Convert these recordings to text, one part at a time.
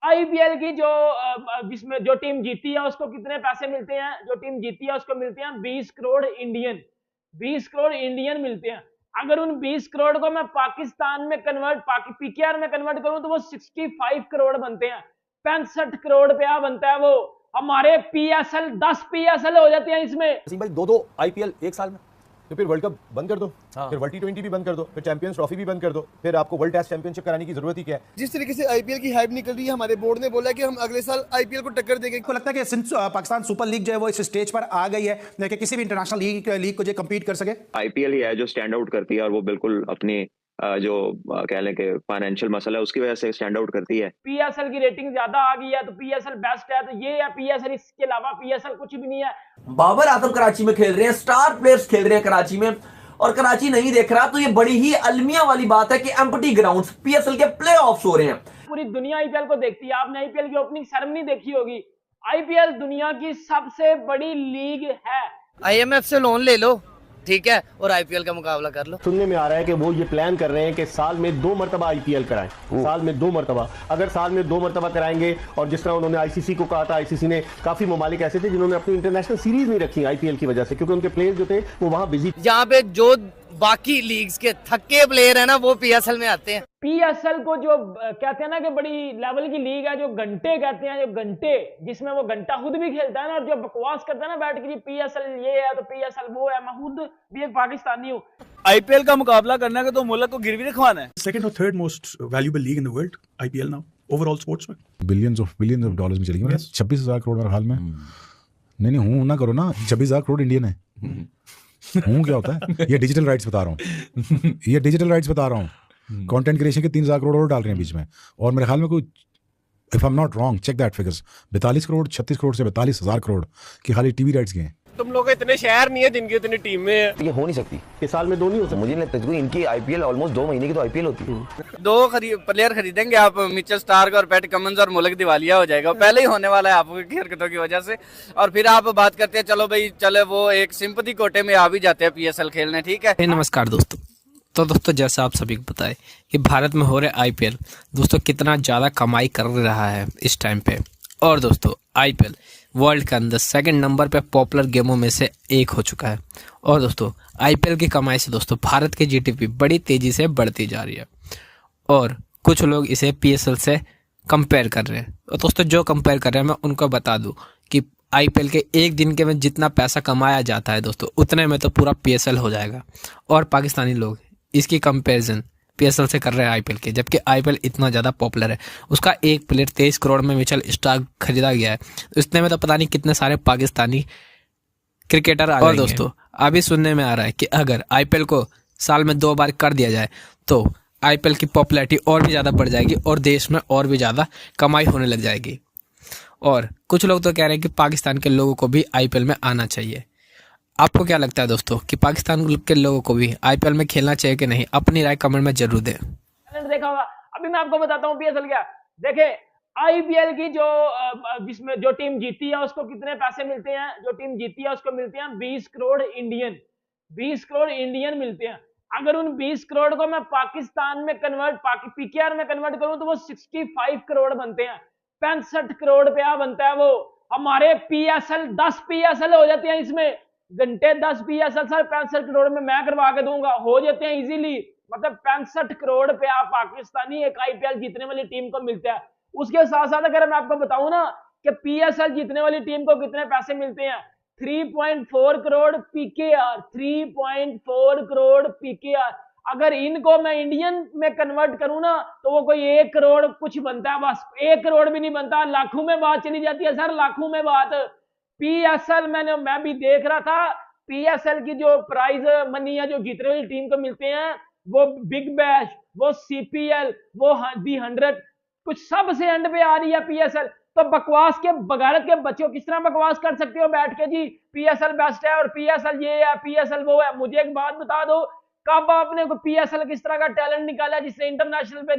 IPL की जो जिसमें जो टीम जीती है उसको कितने पैसे मिलते हैं? जो टीम जीती है उसको मिलते हैं 20 करोड़ इंडियन। 20 करोड़ इंडियन मिलते हैं। अगर उन 20 करोड़ को मैं पाकिस्तान में कन्वर्ट पीकेआर में कन्वर्ट करूं तो वो 65 करोड़ बनते हैं। 65 करोड़ रुपया बनता है वो। हमारे पीएसएल 10 पीएसएल हो जाते हैं इसमें। भाई दो आईपीएल एक साल में, तो फिर वर्ल्ड कप बंद कर दो, फिर वर्ल्ड टी20 भी बंद कर दो, फिर चैंपियंस ट्रॉफी भी बंद कर दो, फिर आपको वर्ल्ड टेस्ट चैंपियनशिप कराने की जरूरत ही क्या है? जिस तरीके से आईपीएल की हाइप निकल रही है, हमारे बोर्ड ने बोला कि हम अगले साल आईपीएल को टक्कर देंगे। को लगता है कि सिंस पाकिस्तान सुपर लीग जो है वो इस स्टेज पर आ गई है कि किसी भी इंटरनेशनल लीग को जो कम्पीट कर सके? आईपीएल ही है जो स्टैंड आउट करती है, और वो बिल्कुल अपनी जो कह लें कि फाइनेंशियल मसला है उसकी वजह से स्टैंड आउट करती है। पीएसएल की रेटिंग ज्यादा आ गई है तो पीएसएल बेस्ट है, तो ये है पीएसएल। इसके अलावा पीएसएल कुछ भी नहीं है। बाबर आजम कराची में खेल रहे हैं, स्टार प्लेयर्स खेल रहे हैं कराची में, और कराची नहीं देख रहा, तो ये बड़ी ही अलमिया वाली बात है कि एम्प्टी ग्राउंड्स पीएसएल के प्लेऑफ्स हो रहे हैं। पूरी दुनिया आईपीएल को देखती है। आपने आईपीएल की ओपनिंग सेरेमनी देखी होगी। आईपीएल दुनिया की सबसे बड़ी लीग है। आईएमएफ से लोन ले लो, ठीक है, और आईपीएल का मुकाबला कर लो। सुनने में आ रहा है कि वो ये प्लान कर रहे हैं कि साल में 2 मरतबा आईपीएल कराएं। साल में 2 मरतबा, अगर साल में 2 मरतबा कराएंगे, और जिस तरह उन्होंने आईसीसी को कहा था, आईसीसी ने काफी ममालिक ऐसे थे जिन्होंने अपनी इंटरनेशनल सीरीज नहीं रखी आईपीएल की वजह से, क्योंकि उनके प्लेयर्स जो थे वो वहां बिजी। यहाँ पे जो बाकी लीग्स के थक्के प्लेयर है ना, वो पीएसएल में आते हैं। पीएसएल को जो कहते हैं ना कि बड़ी लेवल की लीग है, जो घंटे कहते हैं, जो घंटे जिसमें वो घंटा खुद भी खेलता है ना, और जो बकवास करता है ना बैठ के पीएसएल ये है तो पीएसएल वो है। मैं खुद भी एक पाकिस्तानी हूँ। आईपीएल का मुकाबला करना है तो मुल्क को गिरवी रखवाना है। सेकंड और third most valuable league in the world IPL now overall sports में। बिलियंस ऑफ डॉलर्स में चली गई। 26,000 करोड़ मेरे हाल में। नहीं हूँ ना करो ना, 26,000 करोड़ इंडियन है। हूँ क्या होता है? ये डिजिटल राइट्स बता रहा हूँ। ये डिजिटल राइट्स बता रहा हूँ। कंटेंट क्रिएशन के 3,000 करोड़ और डाल रहे हैं बीच में, और मेरे ख्याल में कोई, if I am not wrong, check that figures, 42 crore 36 crore से 42,000 करोड़ की खाली टीवी राइट्स गए। तुम लोग इतने शहर नहीं है जिनकी इतनी टीम में है। ये हो नहीं सकती कि साल में 2 नहीं हो सकती। मुझे नहीं लगता, क्योंकि इनकी आईपीएल ऑलमोस्ट 2 महीने की तो आईपीएल होती है। 2 प्लेयर खरीदेंगे आप, मिचेल स्टार्क और पैट कमिंस, और मुल्क दिवालिया हो जाएगा। पहले ही होने वाला है आपकी हरकतों की वजह से। और फिर आप बात करते हैं, चलो भाई चले, वो एक सिंपैथी कोटे में आ भी जाते हैं पीएसएल खेलने, ठीक है। नमस्कार दोस्तों। तो दोस्तों जैसा आप सभी को पता है कि भारत में हो रहे आईपीएल दोस्तों कितना ज़्यादा कमाई कर रहा है इस टाइम पे। और दोस्तों आईपीएल वर्ल्ड के अंदर सेकंड नंबर पे पॉपुलर गेमों में से एक हो चुका है। और दोस्तों आईपीएल की कमाई से दोस्तों भारत की जीडीपी बड़ी तेज़ी से बढ़ती जा रही है, और कुछ लोग इसे पीएसएल से कंपेयर कर रहे हैं। और दोस्तों जो कंपेयर कर रहे हैं मैं उनको बता दूं कि आईपीएल के एक दिन के में जितना पैसा कमाया जाता है दोस्तों, उतने में तो पूरा पीएसएल हो जाएगा। और पाकिस्तानी लोग इसकी कंपैरिजन पीएसएल से कर रहे हैं आईपीएल के, जबकि आईपीएल इतना ज़्यादा पॉपुलर है। उसका एक प्लेयर 23 करोड़ में मिचेल स्टार्क खरीदा गया है। इतने में तो पता नहीं कितने सारे पाकिस्तानी क्रिकेटर आ जाएंगे। और दोस्तों अभी सुनने में आ रहा है कि अगर आईपीएल को साल में 2 बार कर दिया जाए तो आईपीएल की पॉपुलैरिटी और भी ज़्यादा बढ़ जाएगी और देश में और भी ज़्यादा कमाई होने लग जाएगी। और कुछ लोग तो कह रहे हैं कि पाकिस्तान के लोगों को भी आईपीएल में आना चाहिए। आपको क्या लगता है दोस्तों कि पाकिस्तान के लोगों को भी आईपीएल में खेलना चाहिए कि नहीं? अपनी राय कमेंट में जरूर दें। देखा होगा। अभी मैं आपको बताता हूँ पीएसएल क्या। देखे आईपीएल की जो जिसमें जो टीम जीती है उसको कितने पैसे मिलते हैं? जो टीम जीती है उसको मिलते हैं 20 करोड़ इंडियन। 20 करोड़ इंडियन मिलते हैं। अगर उन 20 करोड़ को मैं पाकिस्तान में पीकेआर में कन्वर्ट करूं तो वो 65 करोड़ बनते हैं। 65 करोड़ रुपया बनता है वो। हमारे पीएसएल 10 पीएसएल हो जाते हैं इसमें। घंटे 10 पीएसएल सर 65 करोड़ में मैं करवा के दूंगा, हो जाते हैं इजीली। मतलब 65 करोड़ रुपया पाकिस्तानी एक आईपीएल जीतने वाली टीम को मिलता है। उसके साथ साथ अगर मैं आपको बताऊं ना कि पीएसएल जीतने वाली टीम को कितने पैसे मिलते हैं, 3.4 करोड़ पीकेआर। 3.4 करोड़ पीकेआर। अगर इनको मैं इंडियन में कन्वर्ट करूं ना तो वो कोई 1 करोड़ कुछ बनता है, बस 1 करोड़ भी नहीं बनता, लाखों में बात चली जाती है सर, लाखों में बात। पीएसएल मैं भी देख रहा था, पीएसएल की जो प्राइज मनी है जो जीतने वाली टीम को मिलते हैं, वो बिग बैश, वो सीपीएल, वो दी 100, कुछ सबसे एंड पे आ रही है पीएसएल। तो बकवास के बगारत के बच्चों किस तरह बकवास कर सकते हो बैठ के जी पीएसएल बेस्ट है और पीएसएल ये है पीएसएल वो है? मुझे एक बात बता दो, कब आपने को पीएसएल किस तरह का टैलेंट निकाला जिससे इंटरनेशनल पे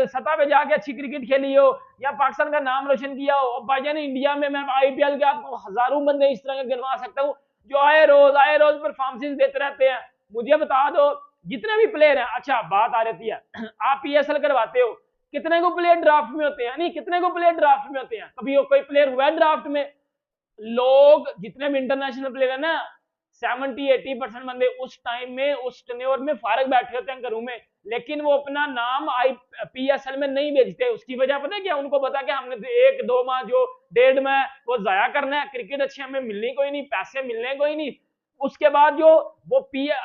सतह पे जाके अच्छी क्रिकेट खेली हो या पाकिस्तान का नाम रोशन किया हो? भाईजान इंडिया में मैं आईपीएल के आपको हजारों बंदे इस तरह के गिनवा सकता हूँ जो आए रोज परफॉर्मेंस देते रहते हैं। मुझे बता दो जितने भी प्लेयर हैं। अच्छा बात आ रहती है आप पीएसएल करवाते हो, कितने को प्लेयर ड्राफ्ट में होते हैं, नहीं कितने को प्लेयर ड्राफ्ट में होते हैं, कभी कोई प्लेयर हुआ है ड्राफ्ट में? लोग जितने भी इंटरनेशनल प्लेयर है ना 70-80% बंदे उस टाइम में उस टेन्योर में फारग बैठे होते हैं घरों में, लेकिन वो अपना नाम PSL में नहीं भेजते। उसकी वजह पता है क्या? उनको पता कि हमने 1-2 माह जो 1.5 माह वो जाया करना है, क्रिकेट अच्छी हमें मिलनी कोई नहीं, पैसे मिलने कोई नहीं। उसके बाद जो वो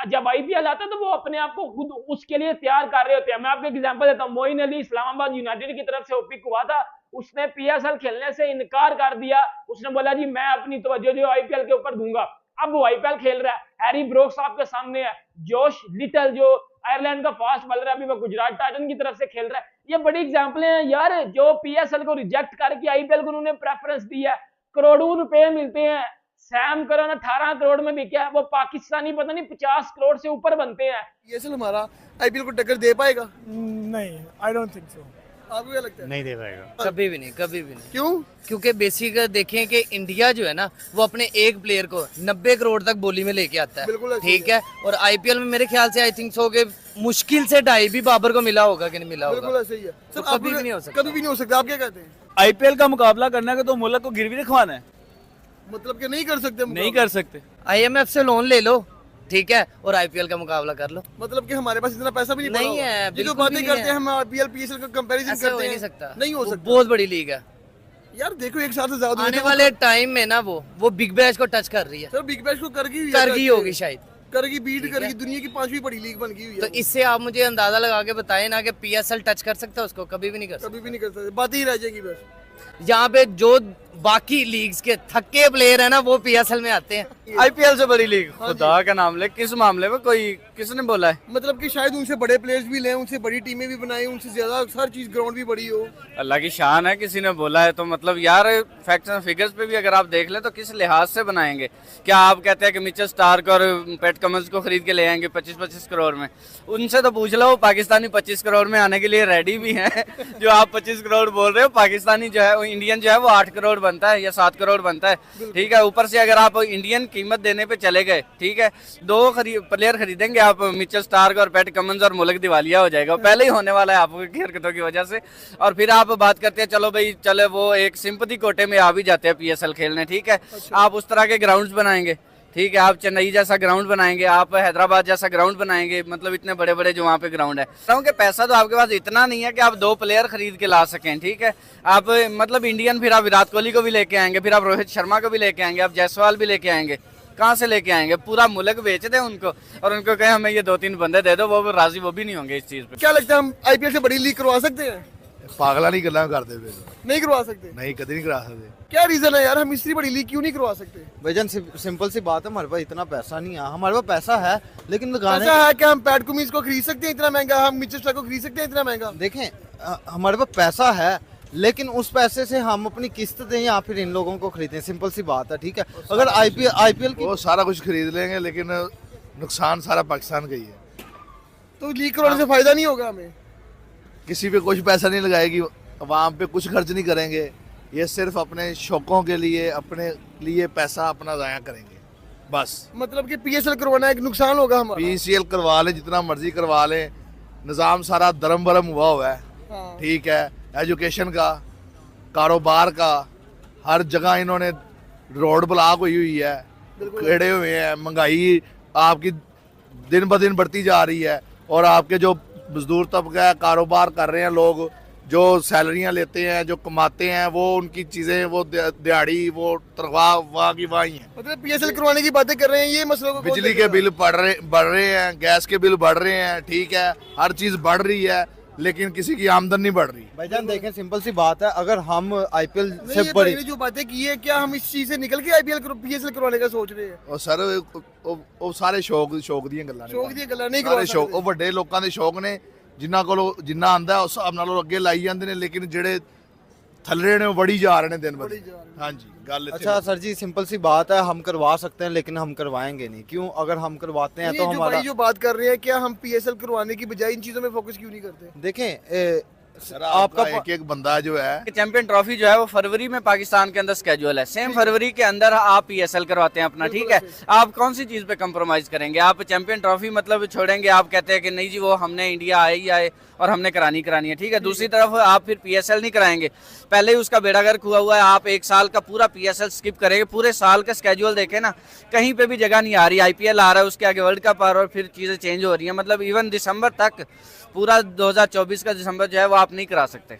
जब IPL आता है तो वो अपने आप को खुद उसके लिए तैयार कर रहे होते हैं। मैं आपको एग्जांपल देता हूँ, मोइन अली इस्लामाबाद यूनाइटेड की तरफ से ओपिक हुआ था, उसने PSL खेलने से इनकार कर दिया। उसने बोला जी मैं अपनी तवज्जो जो IPL के ऊपर दूंगा। अब वो IPL खेल रहा है, हैरी ब्रोक्स आपके सामने है, जोश लिटल जो आयरलैंड का फास्ट बॉलर है, अभी वो गुजरात टाइटन की तरफ से खेल रहा है। ये बड़ी एग्जांपलें हैं यार, जो PSL को रिजेक्ट करके IPL को उन्होंने प्रेफरेंस दी है। करोड़ों रुपए मिलते हैं। सैम करन 18 करोड़ में बिका है, वो पाकिस्तानी पता नहीं 50 करोड़ से ऊपर बनते हैं। PSL हमारा IPL को टक्कर दे पाएगा? नहीं, आई डोंट थिंक सो। आपको क्या लगता है? नहीं दे पाएगा, कभी भी नहीं, कभी भी नहीं। क्यों? क्योंकि बेसिक देखें कि इंडिया जो है ना वो अपने एक प्लेयर को 90 करोड़ तक बोली में लेके आता है, ठीक है। और IPL में मेरे ख्याल से आई थिंक सो कि मुश्किल से 2.5 भी बाबर को मिला होगा कि नहीं मिला होगा। बिल्कुल ऐसे ही है तो कभी भी नहीं हो सकता, कभी भी नहीं हो सकता। आप क्या कहते हैं? IPL का मुकाबला करना है तो मुल्क को गिरवी रखवाना है, मतलब कि नहीं कर सकते? नहीं कर सकते। IMF से लोन ले लो, ठीक है, और IPL का मुकाबला कर लो। मतलब कि हमारे पास इतना पैसा भी नहीं है। जो बातें करते हैं हम IPL PSL का कंपैरिजन करते हैं, नहीं सकता, नहीं हो सकता। बहुत बड़ी लीग है यार। देखो एक साथ से ज्यादा आने वाले टाइम में ना वो बिग बैश को टच कर रही है। सर बिग बैश को कर गई होगी शायद, करेगी, बीट करेगी, दुनिया की 5वीं बड़ी लीग बन गई हुई है। तो इससे आप मुझे अंदाजा लगा के बताएं ना कि PSL टच कर सकता है उसको? कभी भी नहीं कर सकता, कभी भी नहीं कर सकते, बातें ही रह जाएगी बस। यहाँ पे जो बाकी लीग्स के थक्के प्लेयर है ना वो PSL में आते हैं। IPL से बड़ी लीग, खुदा का नाम ले, किस मामले में? कोई किसने बोला है? मतलब कि शायद उनसे बड़े प्लेयर्स भी लें, उनसे बड़ी टीमें भी बनाएं, उनसे ज्यादा हर चीज ग्राउंड भी बड़ी हो। अल्लाह की शान है, किसी ने बोला है तो मतलब यार फैक्ट्स एंड फिगर्स पे भी अगर आप देख लें तो किस लिहाज से बनाएंगे? क्या आप कहते हैं कि मिचेल स्टार्क और पैट कमिंस को खरीद के ले आएंगे 25-25 करोड़ में? उनसे तो पूछ लो, पाकिस्तानी 25 करोड़ में आने के लिए रेडी भी हैं। जो आप 25 करोड़ बोल रहे हो, पाकिस्तानी जो है वो इंडियन जो है वो 8 करोड़ बनता है या 7 करोड़ बनता है, ठीक है। ऊपर से अगर आप इंडियन कीमत देने पे चले गए, ठीक है, 2 प्लेयर खरीदेंगे आप, मिचेल स्टार्क और पैट कमिंस, और मुल्क दिवालिया हो जाएगा, पहले ही होने वाला है आपकी हरकतों की वजह से। और फिर आप बात करते हैं चलो भाई चले वो एक सिंपैथी कोटे में आ भी जाते हैं PSL खेलने, ठीक है। आप उस तरह के ग्राउंड्स बनाएंगे, ठीक है, आप चेन्नई जैसा ग्राउंड बनाएंगे, आप हैदराबाद जैसा ग्राउंड बनाएंगे, मतलब इतने बड़े बड़े जो वहाँ पे ग्राउंड है। क्योंकि पैसा तो आपके पास इतना नहीं है कि आप 2 प्लेयर खरीद के ला सकें, ठीक है। आप मतलब इंडियन, फिर आप विराट कोहली को भी लेके आएंगे, फिर आप रोहित शर्मा को भी लेके आएंगे, आप जायसवाल भी लेके आएंगे, कहाँ से लेके आएंगे? पूरा मुल्क बेच दें उनको और उनको कहें हमें ये 2-3 बंदे दे दो, वो राजी वो भी नहीं होंगे इस चीज पे। क्या लगता है हम IPL से बड़ी लीग करवा सकते हैं? पागला नहीं करना करते, नहीं करवा सकते, नहीं कभी नहीं करा सकते। क्या रीजन है यार, हम इतनी बड़ी लीग क्यों नहीं करवा सकते? भाईजान सिंपल सी बात है, हमारे पास इतना पैसा नहीं है। हमारे पास पैसा है लेकिन पैसा है क्या हम पैट कमिंस को खरीद सकते हैं इतना महंगा? हम मिचेल स्टार्क को खरीद सकते हैं इतना महंगा? देखें हमारे पास पैसा है लेकिन उस पैसे से हम अपनी किस्त दें या फिर इन लोगों को खरीदें, सिंपल सी बात है, ठीक है। अगर IPL की वो सारा कुछ खरीद लेंगे लेकिन नुकसान सारा पाकिस्तान का ही है। तो लीग करवाने से फायदा नहीं होगा हमें? किसी पे कुछ पैसा नहीं लगाएगी, वहाँ पे कुछ खर्च नहीं करेंगे, ये सिर्फ अपने शौकों के लिए, अपने लिए पैसा अपना जाया करेंगे बस। मतलब कि PSL करवाना एक नुकसान होगा हमारा? PSL करवा लें, जितना मर्जी करवा लें, निज़ाम सारा दरम बरम हुआ है, ठीक है। एजुकेशन का, कारोबार का, हर जगह इन्होंने रोड ब्लॉक हुई है, खड़े हुए हैं, महंगाई आपकी दिन ब दिन बढ़ती जा रही है। और आपके जो मजदूर तबका है, कारोबार कर रहे हैं लोग, जो सैलरियां लेते हैं, जो कमाते हैं, वो उनकी चीजें, वो दिहाड़ी, वो तनख्वाह वहाँ की वहीं है। मतलब PSL करवाने की बातें कर रहे हैं, ये मसलों को बिजली के बिल बढ़ रहे हैं, गैस के बिल बढ़ रहे हैं, ठीक है, हर चीज बढ़ रही है लेकिन किसी की आमदन नहीं बढ़ रही। भाईजान देखें सिंपल सी बात है, अगर हम IPL से बड़ी जो बातें की है, क्या हम इस चीज से निकल के PSL करवाने का सोच रहे हैं? और सर वो सारे शौक ਦੀਆਂ ਗੱਲਾਂ नहीं करवा शौक, ਉਹ ਵੱਡੇ ਲੋਕਾਂ ਦੇ ਸ਼ੌਕ ਨੇ, ਜਿਨ੍ਹਾਂ ਕੋਲ ਜਿੰਨਾ ਆਂਦਾ ਉਸ ਹਿਸਾਬ ਨਾਲ ਉਹ ਅੱਗੇ ਲਾਈ ਜਾਂਦੇ ਨੇ, ਲੇਕਿਨ ਜਿਹੜੇ ਥੱਲੇ ਨੇ ਉਹ ਵੜੀ ਜਾ ਰਹੇ ਨੇ दिन ब दिन। हाँ जी गल। अच्छा सर जी सिंपल सी बात है, हम करवा सकते हैं लेकिन हम करवाएंगे नहीं। क्यों? अगर हम करवाते हैं तो हमारा जो बात कर रहे हैं, क्या हम PSL करवाने की बजाय इन चीजों में फोकस क्यों नहीं करते? देखें आपका एक एक बंदा जो है चैंपियन ट्रॉफी जो है वो फरवरी में पाकिस्तान के अंदर स्केड्यूल है, सेम फरवरी के अंदर आप पीएसएल करवाते हैं अपना, ठीक है। आप कौन सी चीज पे कंप्रोमाइज करेंगे? आप चैंपियन ट्रॉफी मतलब छोड़ेंगे, आप कहते हैं कि नहीं जी वो हमने इंडिया आए ही आए और हमने करानी है, ठीक है। दूसरी तरफ आप फिर पीएसएल नहीं कराएंगे, पहले ही उसका बेड़ा गर्क हुआ है, आप एक साल का पूरा पीएसएल स्किप करेंगे, पूरे साल का स्केड्यूल देखें ना, कहीं पे भी जगह नहीं आ रही। आईपीएल आ रहा है, उसके आगे वर्ल्ड कप आ रहा है और फिर चीजें चेंज हो रही हैं। मतलब इवन दिसंबर तक, पूरा 2024 का दिसंबर जो है वो आप नहीं करा सकते।